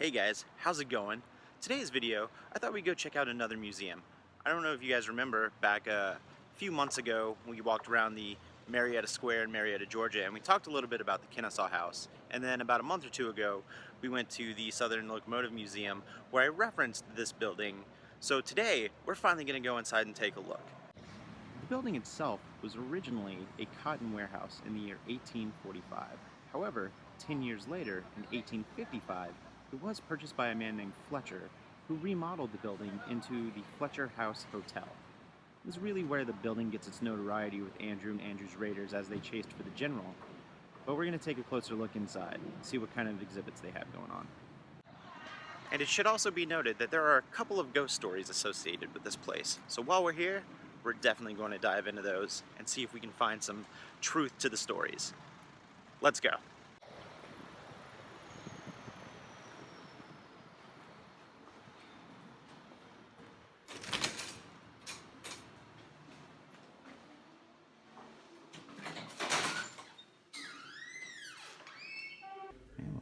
Hey guys, how's it going? Today's video, I thought we'd go check out another museum. I don't know if you guys remember, back a few months ago we walked around the Marietta Square in Marietta, Georgia, and we talked a little bit about the Kennesaw House. And then about a month or two ago, we went to the Southern Locomotive Museum where I referenced this building. So today, we're finally going to go inside and take a look. The building itself was originally a cotton warehouse in the year 1845. However, 10 years later, in 1855, it was purchased by a man named Fletcher, who remodeled the building into the Fletcher House Hotel. This is really where the building gets its notoriety with Andrew and Andrew's Raiders as they chased for the General. But we're going to take a closer look inside and see what kind of exhibits they have going on. And it should also be noted that there are a couple of ghost stories associated with this place. So while we're here, we're definitely going to dive into those and see if we can find some truth to the stories. Let's go.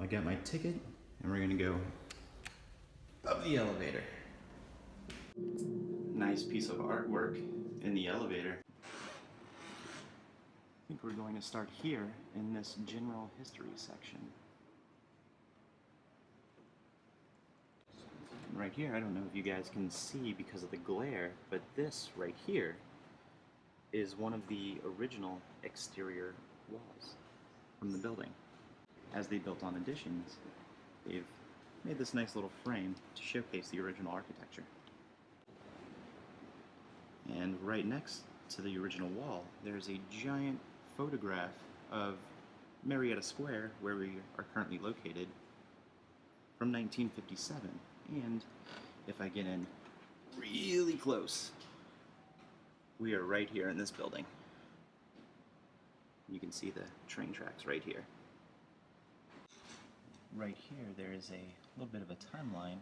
I got my ticket, and we're gonna go up the elevator. Nice piece of artwork in the elevator. I think we're going to start here in this general history section. Right here, I don't know if you guys can see because of the glare, but this right here is one of the original exterior walls from the building. As they built on additions, they've made this nice little frame to showcase the original architecture. And right next to the original wall, there's a giant photograph of Marietta Square, where we are currently located, from 1957. And if I get in really close, we are right here in this building. You can see the train tracks right here. Right here, there is a little bit of a timeline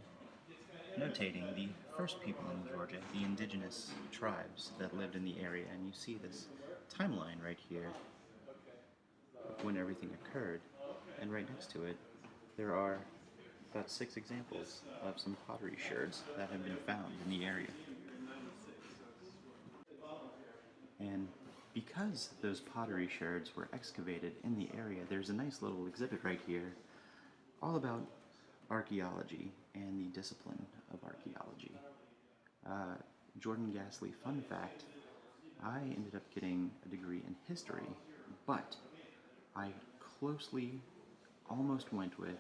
notating the first people in Georgia, the indigenous tribes that lived in the area, and you see this timeline right here of when everything occurred, and right next to it there are about 6 examples of some pottery sherds that have been found in the area. And because those pottery sherds were excavated in the area, there's a nice little exhibit right here all about archaeology and the discipline of archaeology. Jordan Gasly, fun fact, I ended up getting a degree in history, but I closely almost went with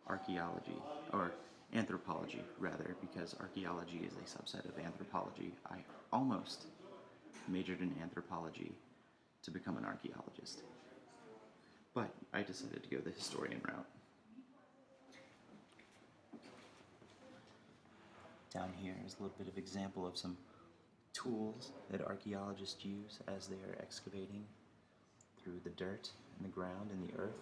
archaeology, or anthropology rather, because archaeology is a subset of anthropology. I almost majored in anthropology to become an archaeologist, but I decided to go the historian route. Down here is a little bit of example of some tools that archaeologists use as they are excavating through the dirt and the ground and the earth.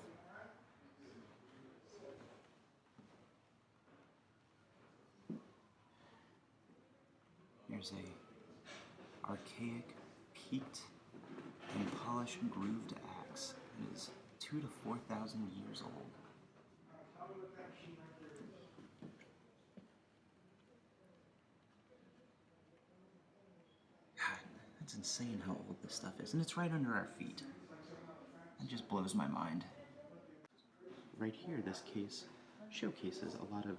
Here's a archaic, peaked, and polished grooved axe. It is 2,000 to 4,000 years old. God, that's insane how old this stuff is, and it's right under our feet. It just blows my mind. Right here, this case showcases a lot of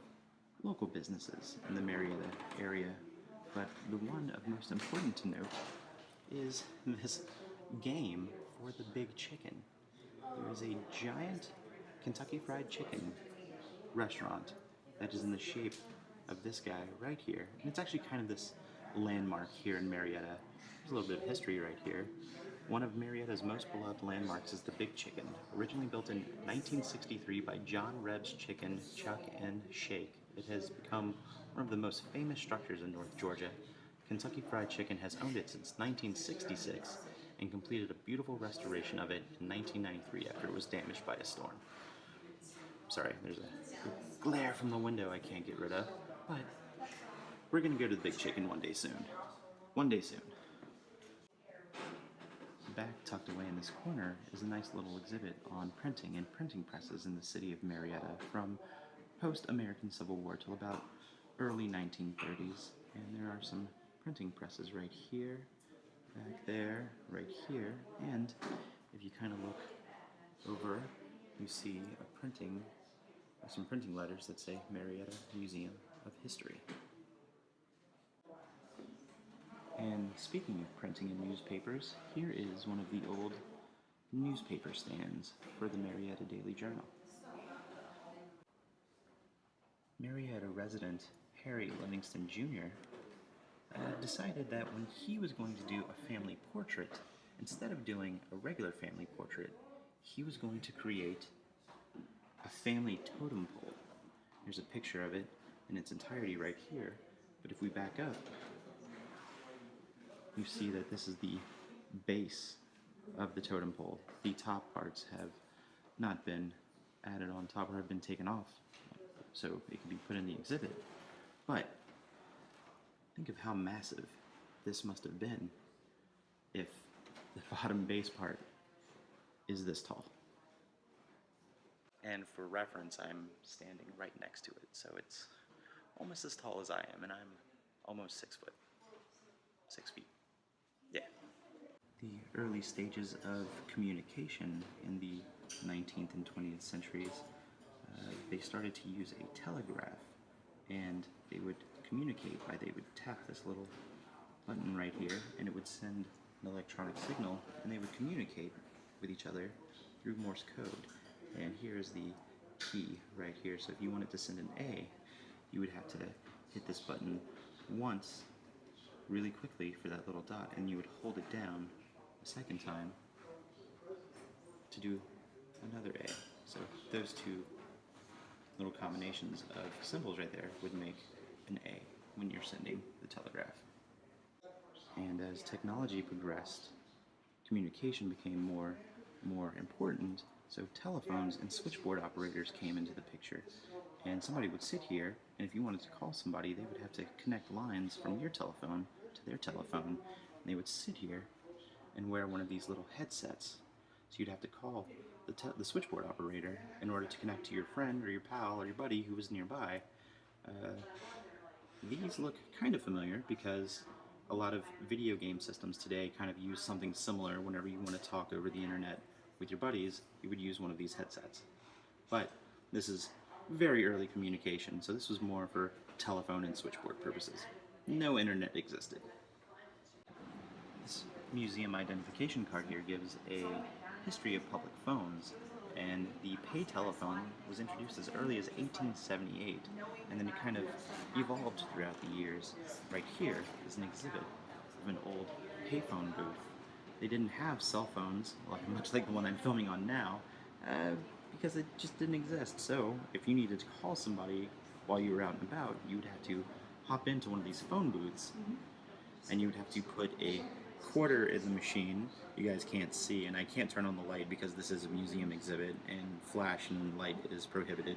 local businesses in the Marietta area, but the one of most important to note is this game for the big chicken. There is a giant Kentucky Fried Chicken restaurant that is in the shape of this guy right here. And it's actually kind of this landmark here in Marietta. There's a little bit of history right here. One of Marietta's most beloved landmarks is the Big Chicken, originally built in 1963 by John Reb's Chicken, Chuck, and Shake. It has become one of the most famous structures in North Georgia. Kentucky Fried Chicken has owned it since 1966 and completed a beautiful restoration of it in 1993 after it was damaged by a storm. Sorry, there's a glare from the window I can't get rid of, but we're gonna go to the Big Chicken one day soon. One day soon. Back tucked away in this corner is a nice little exhibit on printing and printing presses in the city of Marietta from post-American Civil War till about early 1930s. And there are some printing presses right here, back there, right here, and if you kind of look over, you see some printing letters that say Marietta Museum of History. And speaking of printing in newspapers, here is one of the old newspaper stands for the Marietta Daily Journal. Marietta resident Harry Livingston Jr. Decided that when he was going to do a family portrait, instead of doing a regular family portrait, he was going to create a family totem pole. There's a picture of it in its entirety right here, but if we back up, you see that this is the base of the totem pole. The top parts have not been added on top or have been taken off, so it can be put in the exhibit. But think of how massive this must have been if the bottom base part is this tall. And for reference, I'm standing right next to it, so it's almost as tall as I am, and I'm almost 6 foot. 6 feet. Yeah. The early stages of communication in the 19th and 20th centuries, they started to use a telegraph, and they would communicate by, they would tap this little button right here, and it would send an electronic signal, and they would communicate with each other through Morse code. And here's the key right here. So if you wanted to send an A, you would have to hit this button once really quickly for that little dot, and you would hold it down a second time to do another A. So those two little combinations of symbols right there would make an A when you're sending the telegraph. And as technology progressed, communication became more important, so telephones and switchboard operators came into the picture. And somebody would sit here, and if you wanted to call somebody, they would have to connect lines from your telephone to their telephone, and they would sit here and wear one of these little headsets. So you'd have to call the switchboard operator in order to connect to your friend or your pal or your buddy who was nearby. These look kind of familiar because a lot of video game systems today kind of use something similar. Whenever you want to talk over the internet with your buddies, you would use one of these headsets. But this is very early communication, so this was more for telephone and switchboard purposes. No internet existed. This museum identification card here gives a history of public phones, and the pay telephone was introduced as early as 1878, and then it kind of evolved throughout the years. Right here is an exhibit of an old payphone booth. They didn't have cell phones, much like the one I'm filming on now, because it just didn't exist. So if you needed to call somebody while you were out and about, you would have to hop into one of these phone booths, and you would have to put a quarter in the machine. You guys can't see, and I can't turn on the light because this is a museum exhibit and flash and light is prohibited.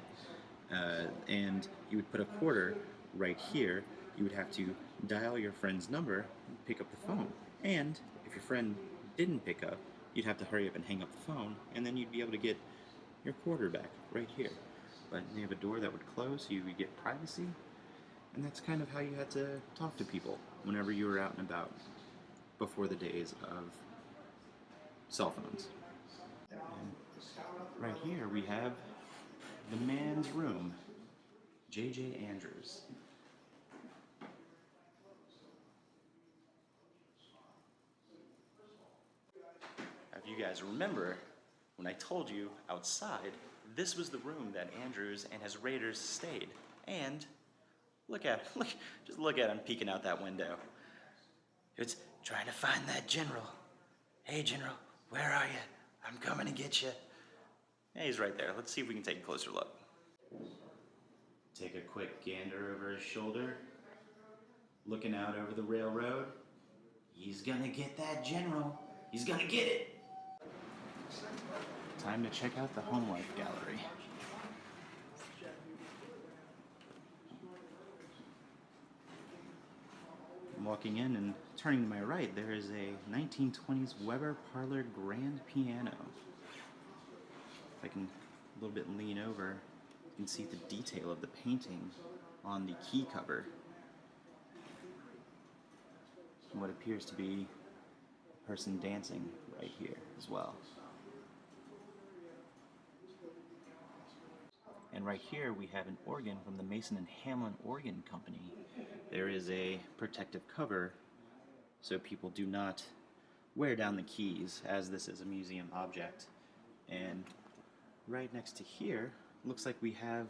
And you would put a quarter right here. You would have to dial your friend's number and pick up the phone. And if your friend didn't pick up, you'd have to hurry up and hang up the phone, and then you'd be able to get your quarter back right here. But they have a door that would close so you would get privacy, and that's kind of how you had to talk to people whenever you were out and about before the days of cell phones. And right here we have the man's room, J.J. Andrews. If you guys remember, when I told you outside, this was the room that Andrews and his raiders stayed. And just look at him peeking out that window. It's trying to find that general. Hey, General, where are you? I'm coming to get you. Yeah, he's right there. Let's see if we can take a closer look. Take a quick gander over his shoulder. Looking out over the railroad. He's gonna get that general. He's gonna get it. Time to check out the Home Life Gallery. I'm walking in, and turning to my right, there is a 1920s Weber Parlor grand piano. If I can a little bit lean over, you can see the detail of the painting on the key cover. And what appears to be a person dancing right here as well. And right here we have an organ from the Mason and Hamlin Organ Company. There is a protective cover so people do not wear down the keys, as this is a museum object. And right next to here, looks like we have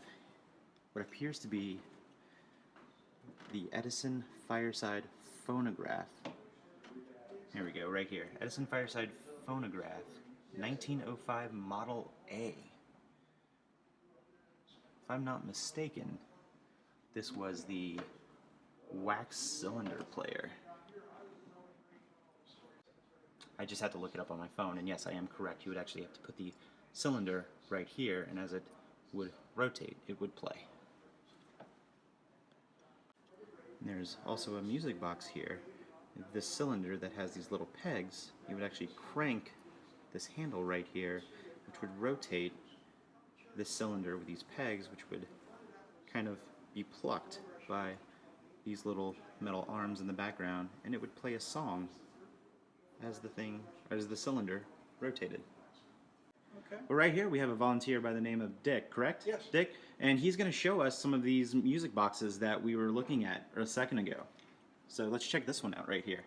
what appears to be the Edison Fireside Phonograph. Here we go, right here. Edison Fireside Phonograph, 1905 Model A. If I'm not mistaken, this was the wax cylinder player. I just had to look it up on my phone, and yes, I am correct. You would actually have to put the cylinder right here, and as it would rotate, it would play. And there's also a music box here. This cylinder that has these little pegs, you would actually crank this handle right here, which would rotate this cylinder with these pegs, which would kind of be plucked by these little metal arms in the background, and it would play a song as the cylinder rotated. Okay. Well, right here we have a volunteer by the name of Dick, correct? Yes. Dick, and he's going to show us some of these music boxes that we were looking at a second ago. So let's check this one out right here.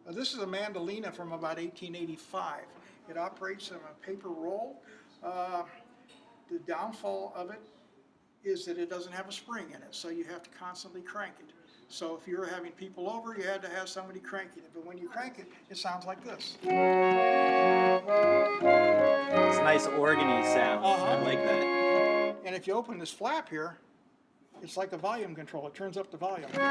This is a mandolina from about 1885. It operates on a paper roll. The downfall of it is that it doesn't have a spring in it, so you have to constantly crank it. So if you were having people over, you had to have somebody cranking it. But when you crank it, it sounds like this. It's a nice organy sound. I like that. And if you open this flap here, it's like a volume control. It turns up the volume. Interesting.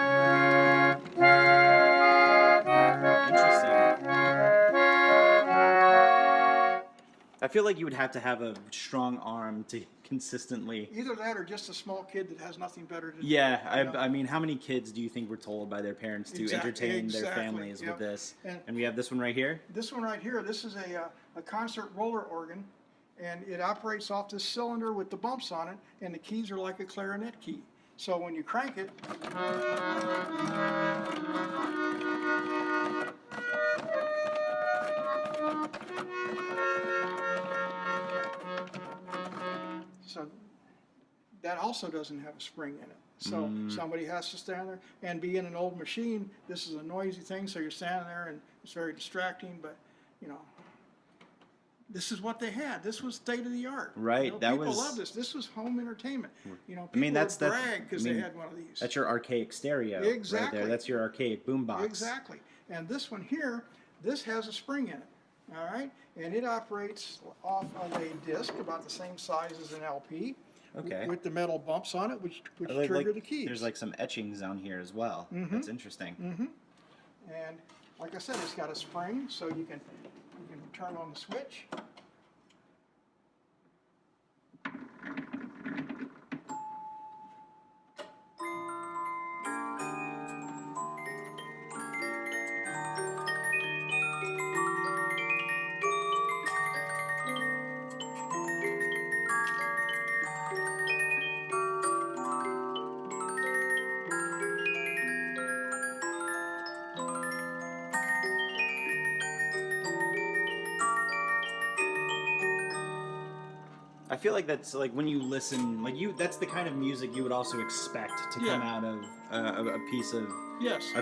I feel like you would have to have a strong arm to consistently... Either that or just a small kid that has nothing better to do. Yeah, I mean, how many kids do you think were told by their parents to entertain their families with this? And we have this one right here? This one right here, this is a concert roller organ, and it operates off this cylinder with the bumps on it, and the keys are like a clarinet key. So when you crank it, so that also doesn't have a spring in it. So somebody has to stand there, and being an old machine, this is a noisy thing, so you're standing there and it's very distracting, but you know, this is what they had. This was state of the art. Right. You know, that people was. love this. This was home entertainment. You know, people I mean, would brag because they had one of these. That's your archaic stereo. Exactly. Right there. That's your archaic boombox. Exactly. And this one here, this has a spring in it. All right, and it operates off of a disc about the same size as an LP. Okay. With the metal bumps on it, which trigger the keys. There's like some etchings on here as well. That's interesting. And like I said, it's got a spring, so you can turn on the switch. I feel like that's like when you listen, like that's the kind of music you would also expect to come out of a piece of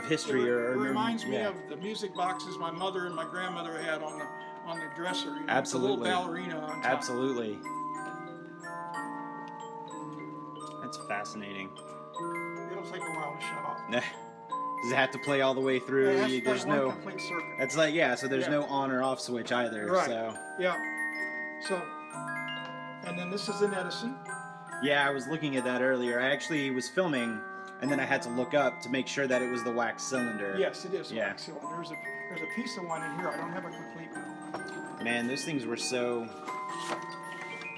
history. It reminds me of the music boxes my mother and my grandmother had on the dresser. You know, Absolutely. With the little ballerina on top. Absolutely. That's fascinating. It'll take a while to shut off. Does it have to play all the way through? It has to play there's one no complete circuit. It's like so there's no on or off switch either. Right. So Yeah. So, and then this is an Edison. yeah, I was looking at that earlier. I actually was filming, and then I had to look up to make sure that it was the wax cylinder. Yes, it is a wax cylinder. There's a piece of one in here. I don't have a complete one. Man, those things were so.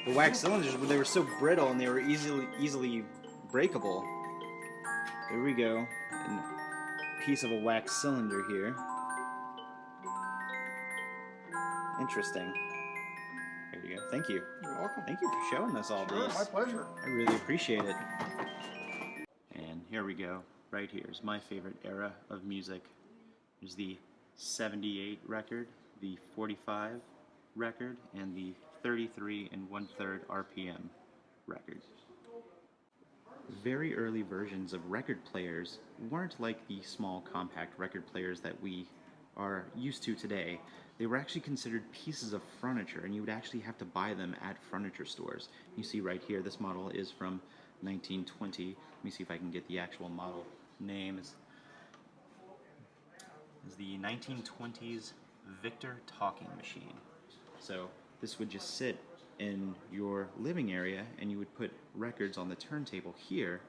The wax cylinders, they were so brittle and they were easily breakable. There we go. A piece of a wax cylinder here. Interesting. Right There you go. Thank you. You're welcome. Thank you for showing us all Sure, these. my pleasure. I really appreciate it. And here we go. Right here is my favorite era of music. There's the 78 record, the 45 record, and the 33 and 1/3 RPM record. Very early versions of record players weren't like the small compact record players that we are used to today. They were actually considered pieces of furniture, and you would actually have to buy them at furniture stores. You see right here, this model is from 1920. Let me see if I can get the actual model name. Is the 1920s Victor talking machine. So this would just sit in your living area, and you would put records on the turntable here,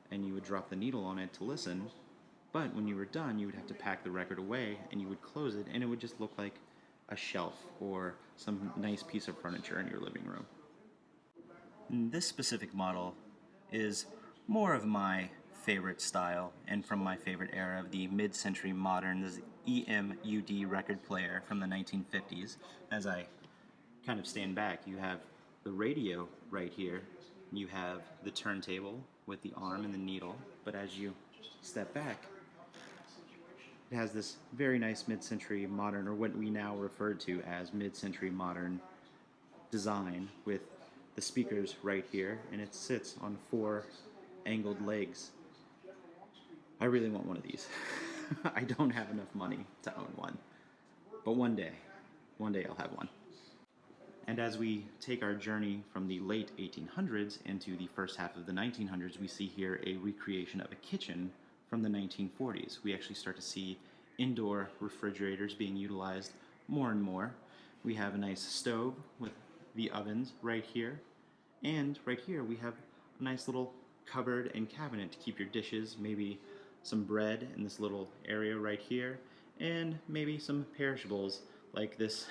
and you would drop the needle on it to listen. But when you were done, you would have to pack the record away, and you would close it, and it would just look like a shelf or some nice piece of furniture in your living room. And this specific model is more of my favorite style and from my favorite era of the mid-century modern. This is EMUD record player from the 1950s. As I kind of stand back, you have the radio right here. You have the turntable with the arm and the needle. But as you step back, it has this very nice mid-century modern, or what we now refer to as mid-century modern design, with the speakers right here, and it sits on 4 angled legs. I really want one of these. I don't have enough money to own one, but one day I'll have one. And as we take our journey from the late 1800s into the first half of the 1900s, we see here a recreation of a kitchen from the 1940s. We actually start to see indoor refrigerators being utilized more and more. We have a nice stove with the ovens right here, and right here we have a nice little cupboard and cabinet to keep your dishes, maybe some bread in this little area right here, and maybe some perishables like this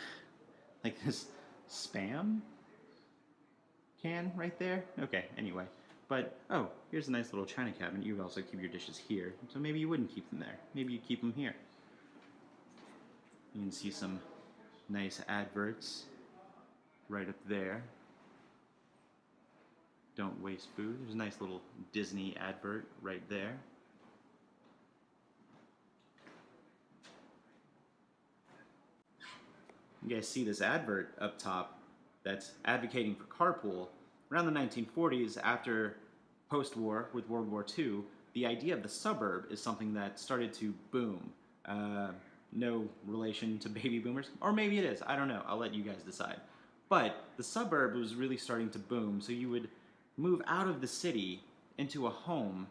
Spam can right there. Okay, anyway. But, oh, here's a nice little china cabinet. You would also keep your dishes here. So maybe you wouldn't keep them there. Maybe you keep them here. You can see some nice adverts right up there. Don't waste food. There's a nice little Disney advert right there. You guys see this advert up top that's advocating for carpool. Around the 1940s, after post-war with World War II, the idea of the suburb is something that started to boom. No relation to baby boomers, or maybe it is, I don't know, I'll let you guys decide. But the suburb was really starting to boom, so you would move out of the city into a home,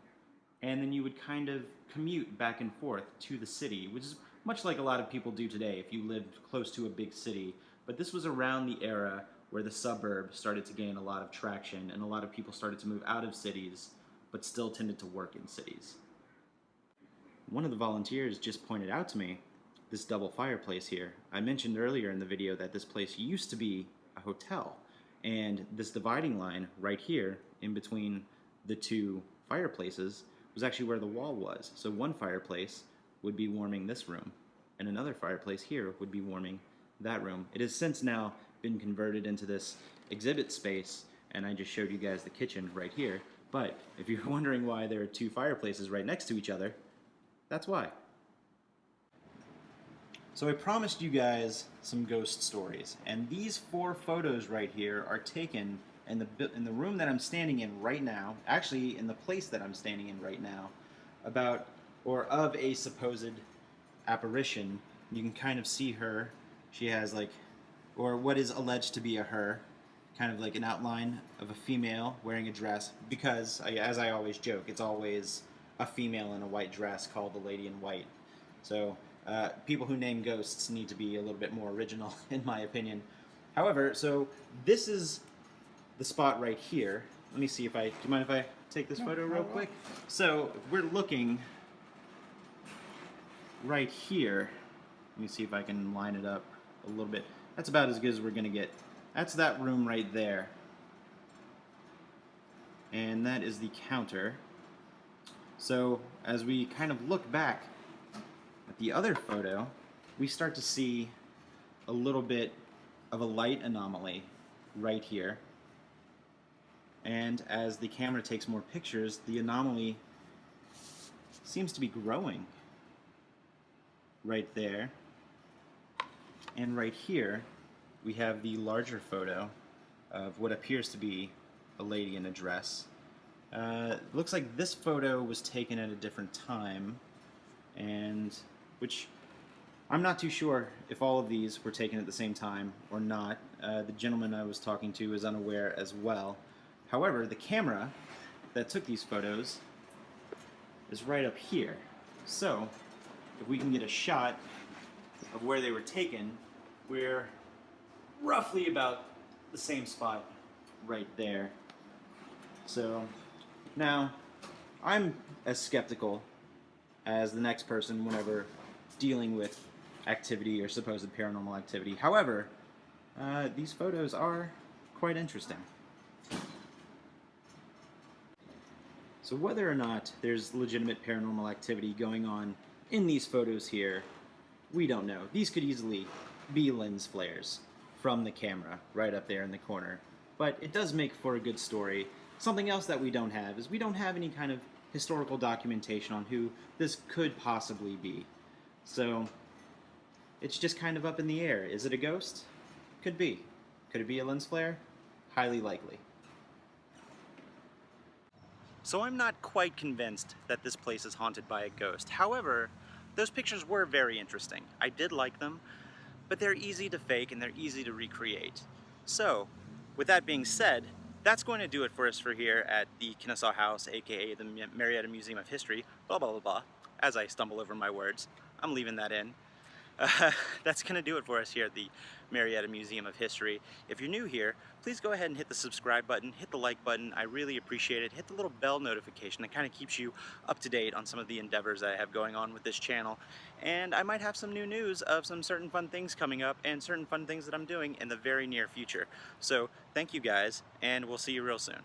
and then you would kind of commute back and forth to the city, which is much like a lot of people do today if you lived close to a big city. But this was around the era where the suburb started to gain a lot of traction, and a lot of people started to move out of cities, but still tended to work in cities. One of the volunteers just pointed out to me this double fireplace here. I mentioned earlier in the video that this place used to be a hotel, and this dividing line right here in between the 2 fireplaces was actually where the wall was. So one fireplace would be warming this room, and another fireplace here would be warming that room. It has since now been converted into this exhibit space, and I just showed you guys the kitchen right here. But if you're wondering why there are 2 fireplaces right next to each other, that's why. So I promised you guys some ghost stories, and these 4 photos right here are taken in the room that I'm standing in right now, actually in the place that I'm standing in right now, of a supposed apparition. You can kind of see her. She has or what is alleged to be a her, kind of like an outline of a female wearing a dress, because, as I always joke, it's always a female in a white dress called the Lady in White. So people who name ghosts need to be a little bit more original, in my opinion. However, so this is the spot right here. Let me see if do you mind if I take this photo real quick? So if we're looking right here, let me see if I can line it up a little bit. That's about as good as we're gonna get. That's that room right there. And that is the counter. So as we kind of look back at the other photo, we start to see a little bit of a light anomaly. right here. And as the camera takes more pictures, the anomaly seems to be growing right there. And right here, we have the larger photo of what appears to be a lady in a dress. Looks like this photo was taken at a different time, and which I'm not too sure if all of these were taken at the same time or not. The gentleman I was talking to is unaware as well. However, the camera that took these photos is right up here. So, if we can get a shot of where they were taken, we're roughly about the same spot right there. So, now, I'm as skeptical as the next person whenever dealing with activity or supposed paranormal activity. However, these photos are quite interesting. So whether or not there's legitimate paranormal activity going on in these photos here, we don't know. These could easily be lens flares from the camera right up there in the corner. But it does make for a good story. Something else that we don't have is we don't have any kind of historical documentation on who this could possibly be. So it's just kind of up in the air. Is it a ghost? Could be. Could it be a lens flare? Highly likely. So I'm not quite convinced that this place is haunted by a ghost. However, those pictures were very interesting. I did like them, but they're easy to fake and they're easy to recreate. So, with that being said, that's going to do it for us for here at the Kennesaw House, aka the Marietta Museum of History, blah blah blah blah. As I stumble over my words, I'm leaving that in. That's going to do it for us here at the Marietta Museum of History. If you're new here, please go ahead and hit the subscribe button, hit the like button. I really appreciate it. Hit the little bell notification that kind of keeps you up to date on some of the endeavors that I have going on with this channel. And I might have some new news of some certain fun things coming up and certain fun things that I'm doing in the very near future. So thank you guys, and we'll see you real soon.